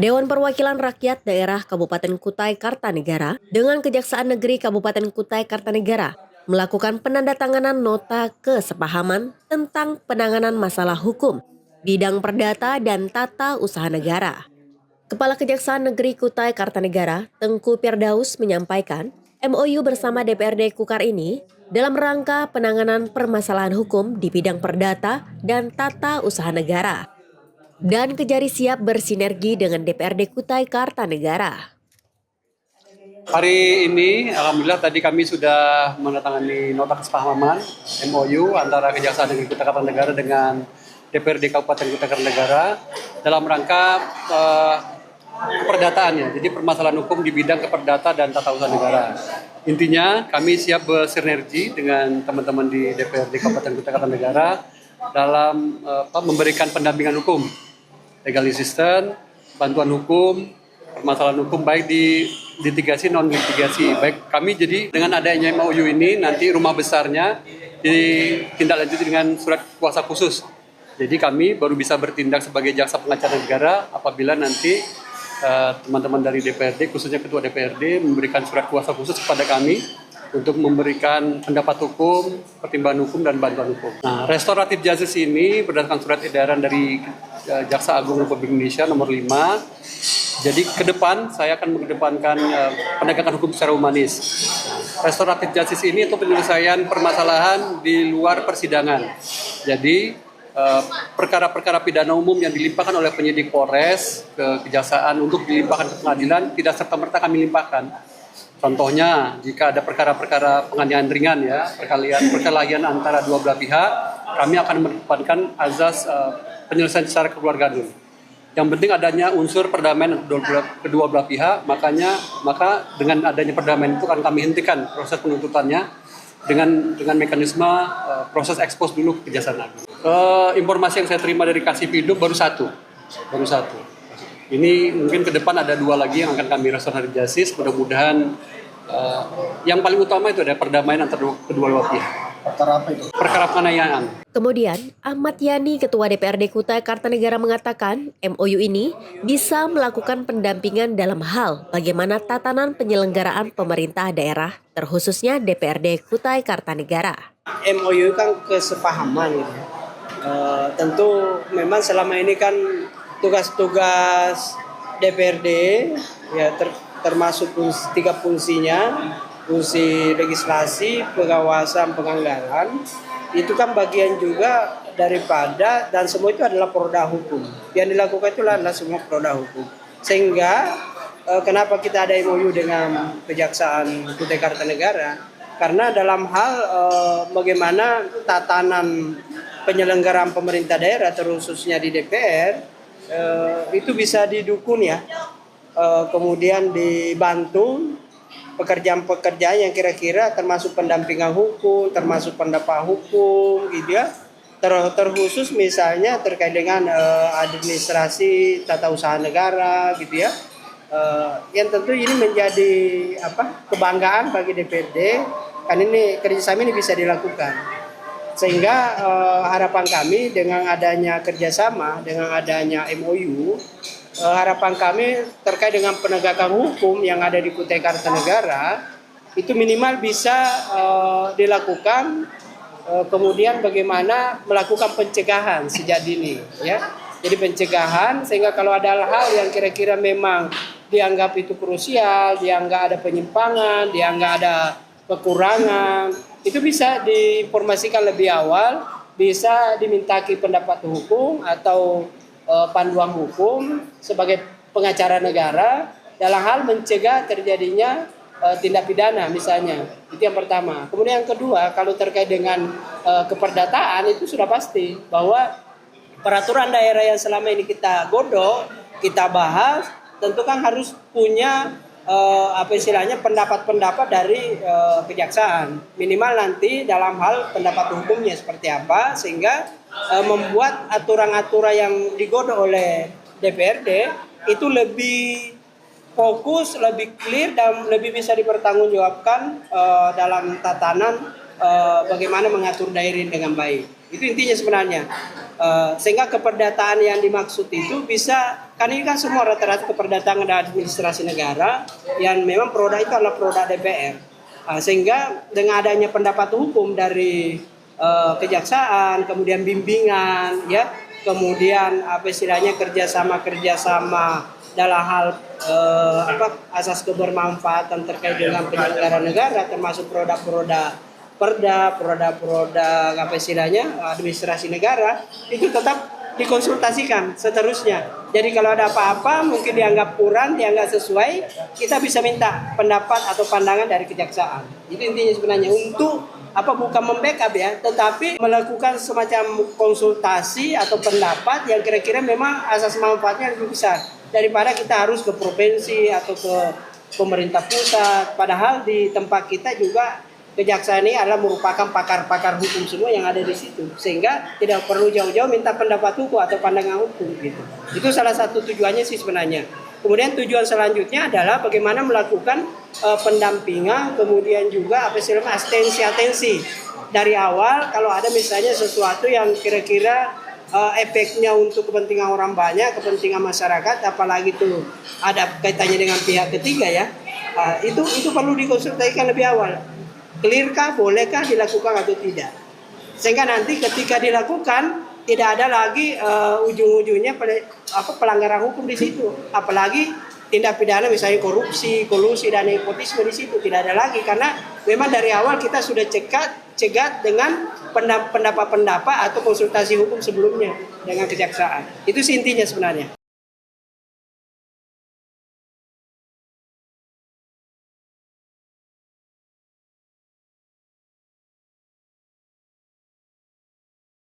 Dewan Perwakilan Rakyat Daerah Kabupaten Kutai Kartanegara dengan Kejaksaan Negeri Kabupaten Kutai Kartanegara melakukan penandatanganan nota kesepahaman tentang penanganan masalah hukum, bidang perdata dan tata usaha negara. Kepala Kejaksaan Negeri Kutai Kartanegara, Tengku Firdaus menyampaikan, MOU bersama DPRD Kukar ini dalam rangka penanganan permasalahan hukum di bidang perdata dan tata usaha negara. Dan Kejari siap bersinergi dengan DPRD Kutai Kartanegara. Hari ini, alhamdulillah tadi kami sudah menandatangani nota kesepahaman MOU antara Kejaksaan Negeri Kutai Kartanegara dengan DPRD Kabupaten Kutai Kartanegara dalam rangka perdataannya. Jadi permasalahan hukum di bidang keperdata dan tata usaha negara. Intinya kami siap bersinergi dengan teman-teman di DPRD Kabupaten Kutai Kartanegara dalam memberikan pendampingan hukum, legal assistance, bantuan hukum, permasalahan hukum baik di litigasi non litigasi. Baik kami jadi dengan adanya MOU ini nanti rumah besarnya ditindaklanjuti dengan surat kuasa khusus. Jadi kami baru bisa bertindak sebagai jaksa pengacara negara apabila nanti teman-teman dari DPRD, khususnya Ketua DPRD memberikan surat kuasa khusus kepada kami untuk memberikan pendapat hukum, pertimbangan hukum, dan bantuan hukum. Nah, restoratif justice ini berdasarkan surat edaran dari Jaksa Agung Republik Indonesia nomor 5. Jadi ke depan saya akan mengedepankan penegakan hukum secara humanis. Restoratif justice ini untuk penyelesaian permasalahan di luar persidangan. Jadi perkara-perkara pidana umum yang dilimpahkan oleh penyidik Polres ke kejaksaan untuk dilimpahkan ke pengadilan tidak serta-merta kami limpahkan. Contohnya, jika ada perkara-perkara penganiayaan ringan ya, perkelahian antara dua belah pihak, kami akan menempatkan azas penyelesaian secara kekeluargaan. Yang penting adanya unsur perdamaian kedua belah pihak, maka dengan adanya perdamaian itu akan kami hentikan proses penuntutannya dengan mekanisme proses ekspos dulu ke Kejaksaan Agung. Informasi yang saya terima dari Kasih Hidup baru satu. Ini mungkin ke depan ada 2 lagi yang akan kami restoratif justice. Mudah-mudahan yang paling utama itu ada perdamaian antara kedua pihak. Perkara apa itu? Perkara penganiayaan. Kemudian, Ahmad Yani, Ketua DPRD Kutai Kartanegara mengatakan MOU ini bisa melakukan pendampingan dalam hal bagaimana tatanan penyelenggaraan pemerintah daerah, terkhususnya DPRD Kutai Kartanegara. MOU kan kesepahaman gitu. Tentu memang selama ini kan tugas-tugas DPRD ya termasuk 3 fungsinya, fungsi legislasi, pengawasan, penganggaran, itu kan bagian juga daripada dan semua itu adalah produk hukum. Yang dilakukan itu adalah semua produk hukum. Sehingga kenapa kita ada MOU dengan Kejaksaan Kutai Kartanegara? Karena dalam hal bagaimana tatanan penyelenggaraan pemerintah daerah terkhususnya di DPR itu bisa didukung ya, kemudian dibantu pekerjaan-pekerjaan yang kira-kira termasuk pendampingan hukum, termasuk pendapat hukum gitu ya, terkhusus misalnya terkait dengan administrasi tata usaha negara gitu ya, yang tentu ini menjadi kebanggaan bagi DPRD kan ini kerjasama ini bisa dilakukan. Sehingga harapan kami dengan adanya kerjasama, dengan adanya MOU, harapan kami terkait dengan penegakan hukum yang ada di Kutai Kartanegara itu minimal bisa dilakukan, kemudian bagaimana melakukan pencegahan sejak dini ya. Jadi pencegahan sehingga kalau ada hal yang kira-kira memang dianggap itu krusial, dianggap ada penyimpangan, dianggap ada kekurangan, itu bisa diinformasikan lebih awal, bisa dimintaki pendapat hukum atau panduan hukum sebagai pengacara negara dalam hal mencegah terjadinya tindak pidana misalnya. Itu yang pertama. Kemudian yang kedua, kalau terkait dengan keperdataan itu sudah pasti bahwa peraturan daerah yang selama ini kita godok, kita bahas, tentu kan harus punya pendapat-pendapat dari kejaksaan. Minimal nanti dalam hal pendapat hukumnya seperti apa, sehingga membuat aturan-aturan yang digodok oleh DPRD itu lebih fokus, lebih clear dan lebih bisa dipertanggungjawabkan dalam tatanan bagaimana mengatur daerah dengan baik. Itu intinya sebenarnya. Sehingga keperdataan yang dimaksud itu bisa, kan ini kan semua rata-rata keperdataan administrasi negara yang memang produk itu adalah produk DPR. Sehingga dengan adanya pendapat hukum dari kejaksaan, kemudian bimbingan, ya, kemudian apa istilahnya kerjasama dalam hal asas kebermanfaatan terkait dengan penyelenggara negara, termasuk produk-produk produk apa istilahnya administrasi negara, itu tetap dikonsultasikan seterusnya. Jadi kalau ada apa-apa mungkin dianggap kurang, dianggap sesuai, kita bisa minta pendapat atau pandangan dari kejaksaan. Itu intinya sebenarnya, untuk bukan membackup ya, tetapi melakukan semacam konsultasi atau pendapat yang kira-kira memang asas manfaatnya lebih besar daripada kita harus ke provinsi atau ke pemerintah pusat. Padahal di tempat kita juga kejaksaan ini adalah merupakan pakar-pakar hukum semua yang ada di situ, sehingga tidak perlu jauh-jauh minta pendapat hukum atau pandangan hukum gitu. Itu salah satu tujuannya sih sebenarnya. Kemudian tujuan selanjutnya adalah bagaimana melakukan pendampingan, kemudian juga atensi dari awal kalau ada misalnya sesuatu yang kira-kira efeknya untuk kepentingan orang banyak, kepentingan masyarakat, apalagi itu ada kaitannya dengan pihak ketiga ya, itu perlu dikonsultasikan lebih awal. Clearkah, bolehkah dilakukan atau tidak? Sehingga nanti ketika dilakukan tidak ada lagi ujung-ujungnya pelanggaran hukum di situ. Apalagi tindak pidana misalnya korupsi, kolusi dan nepotisme di situ tidak ada lagi, karena memang dari awal kita sudah cegat dengan pendapat-pendapat atau konsultasi hukum sebelumnya dengan kejaksaan. Itu sih intinya sebenarnya.